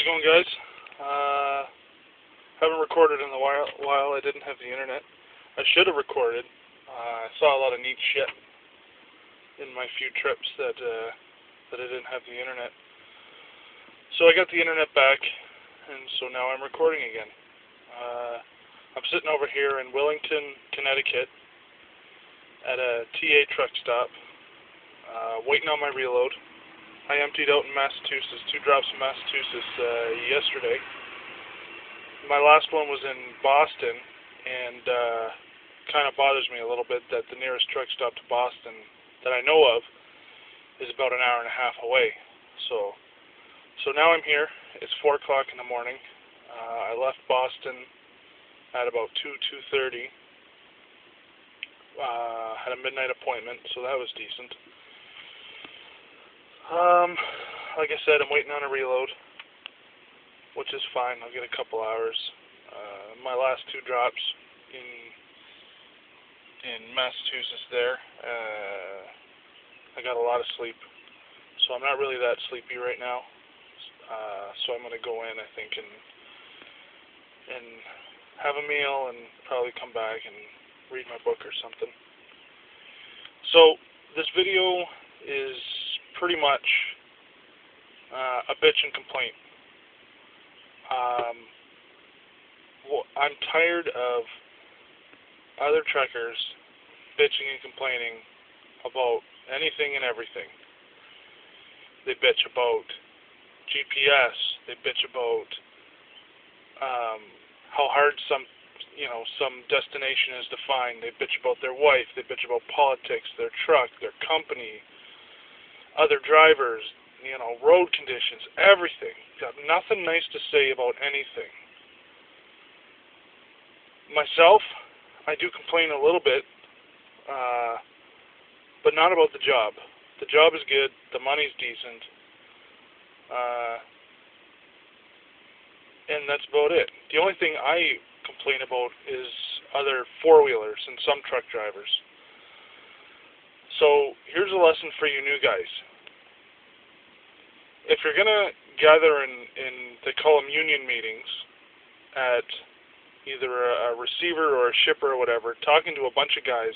going, guys? Haven't recorded in a while. I didn't have the internet. I should have recorded. I saw a lot of neat shit in my few trips that I didn't have the internet. So I got the internet back, and so now I'm recording again. I'm sitting over here in Wellington, Connecticut, at a TA truck stop, waiting on my reload. I emptied out in Massachusetts, 2 drops in Massachusetts yesterday. My last one was in Boston, and kind of bothers me a little bit that the nearest truck stop to Boston that I know of is about an hour and a half away. So now I'm here. It's 4 o'clock in the morning. I left Boston at about 2:30. Had a midnight appointment, so that was decent. Like I said, I'm waiting on a reload, which is fine. I'll get a couple hours. My last 2 drops in Massachusetts there, I got a lot of sleep, so I'm not really that sleepy right now. So I'm gonna go in, I think, and have a meal and probably come back and read my book or something. So this video is pretty much a bitch and complaint. I'm tired of other trekkers bitching and complaining about anything and everything. They bitch about GPS. They bitch about how hard some destination is to find. They bitch about their wife. They bitch about politics, their truck, their company, other drivers, road conditions, everything. Got nothing nice to say about anything. Myself, I do complain a little bit, but not about the job. The job is good. The money's decent. And that's about it. The only thing I complain about is other four-wheelers and some truck drivers. So here's a lesson for you new guys. If you're going to gather in, they call them union meetings, at either a receiver or a shipper or whatever, talking to a bunch of guys,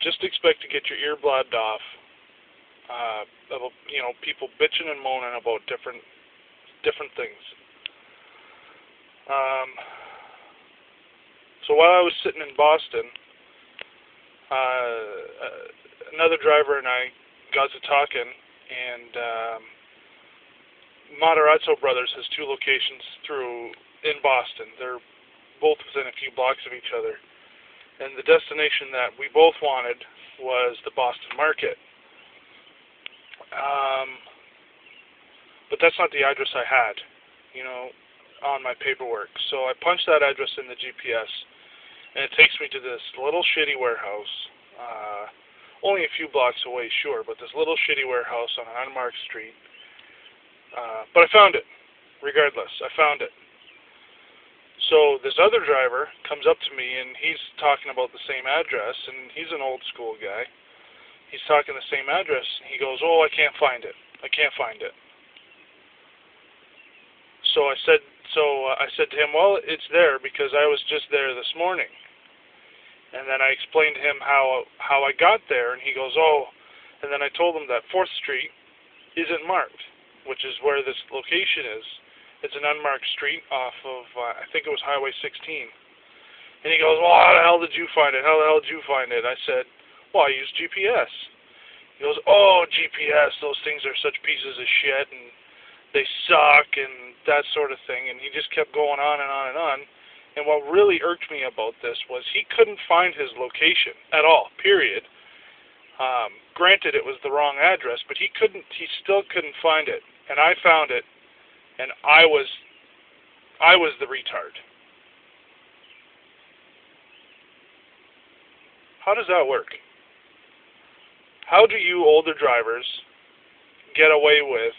just expect to get your ear blabbed off about, people bitching and moaning about different things. So while I was sitting in Boston, another driver and I got to talking, and Matarazzo Brothers has 2 locations in Boston. They're both within a few blocks of each other. And the destination that we both wanted was the Boston market. But that's not the address I had, on my paperwork. So I punched that address in the GPS, and it takes me to this little shitty warehouse, only a few blocks away, sure, but this little shitty warehouse on an unmarked street. But I found it, regardless. I found it. So this other driver comes up to me, and he's talking about the same address, and he's an old school guy. He's talking the same address, and he goes, "Oh, I can't find it. I can't find it." So I said to him, "Well, it's there because I was just there this morning." And then I explained to him how I got there, and he goes, "Oh," and then I told him that 4th Street isn't marked, which is where this location is. It's an unmarked street off of, I think it was Highway 16. And he goes, "Well, how the hell did you find it? How the hell did you find it?" I said, "Well, I used GPS." He goes, "Oh, GPS, those things are such pieces of shit, and they suck, and that sort of thing." And he just kept going on and on and on. And what really irked me about this was he couldn't find his location at all, period. Granted, it was the wrong address, but he still couldn't find it. And I found it, and I was the retard. How does that work? How do you older drivers get away with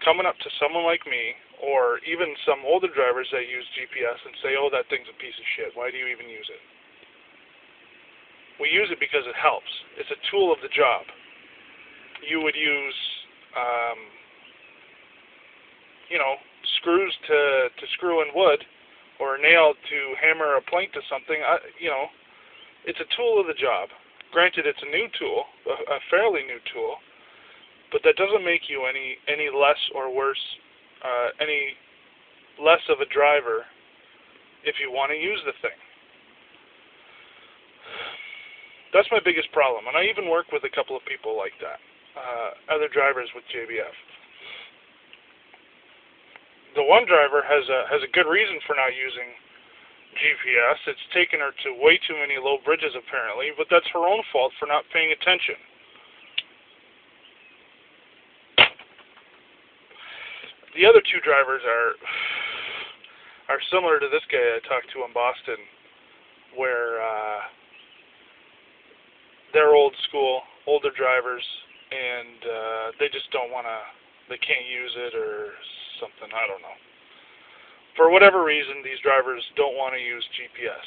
coming up to someone like me, or even some older drivers that use GPS, and say, "Oh, that thing's a piece of shit. Why do you even use it?" We use it because it helps. It's a tool of the job. You would use screws to screw in wood, or a nail to hammer a plank to something. It's a tool of the job. Granted, it's a new tool, a fairly new tool, but that doesn't make you any less or worse, any less of a driver if you want to use the thing. That's my biggest problem, and I even work with a couple of people like that, other drivers with JBF. The one driver has a good reason for not using GPS. It's taken her to way too many low bridges apparently, but that's her own fault for not paying attention. The other two drivers are similar to this guy I talked to in Boston, where they're old school, older drivers, and they just don't want to, they can't use it or something, I don't know. For whatever reason, these drivers don't want to use GPS.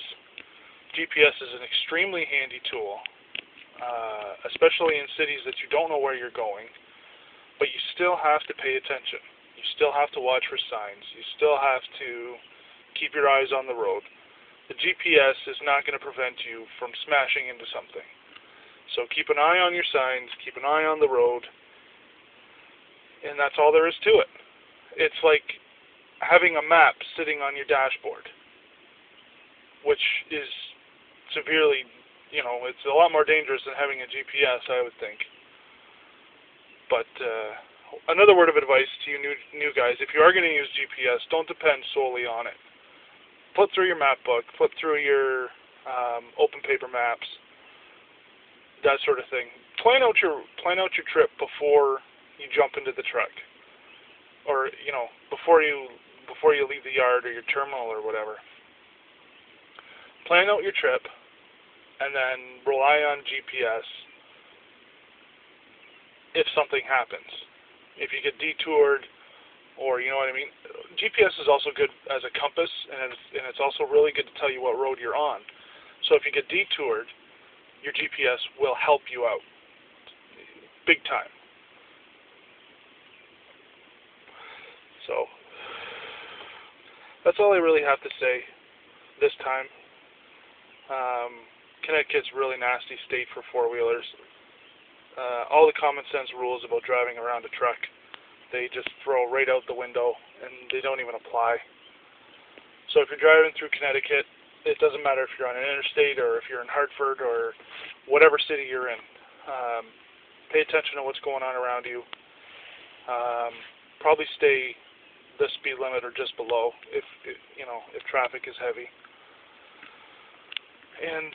GPS is an extremely handy tool, especially in cities that you don't know where you're going, but you still have to pay attention. You still have to watch for signs. You still have to keep your eyes on the road. The GPS is not going to prevent you from smashing into something. So keep an eye on your signs, keep an eye on the road, and that's all there is to it. It's like having a map sitting on your dashboard, which is severely, it's a lot more dangerous than having a GPS, I would think. But another word of advice to you new guys, if you are going to use GPS, don't depend solely on it. Flip through your map book, flip through your open paper maps, that sort of thing. Plan out your trip before you jump into the truck, or before you leave the yard or your terminal or whatever. Plan out your trip, and then rely on GPS if something happens. If you get detoured, or you know what I mean. GPS is also good as a compass, and it's also really good to tell you what road you're on. So if you get detoured, your GPS will help you out big time. So that's all I really have to say this time. Connecticut's a really nasty state for four-wheelers. All the common sense rules about driving around a truck, they just throw right out the window, and they don't even apply. So if you're driving through Connecticut, it doesn't matter if you're on an interstate or if you're in Hartford or whatever city you're in. Pay attention to what's going on around you. Probably stay the speed limit or just below if traffic is heavy. And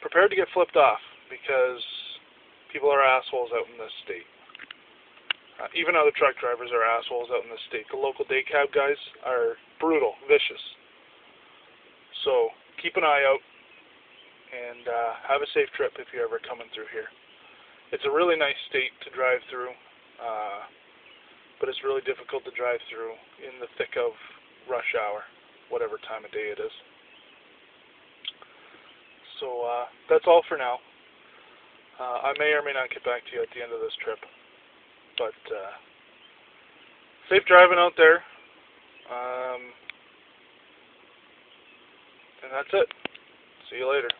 prepare to get flipped off, because people are assholes out in this state. Even other truck drivers are assholes out in this state. The local day cab guys are brutal, vicious. So keep an eye out, and have a safe trip if you're ever coming through here. It's a really nice state to drive through, but it's really difficult to drive through in the thick of rush hour, whatever time of day it is. So that's all for now. I may or may not get back to you at the end of this trip, but safe driving out there, and that's it. See you later.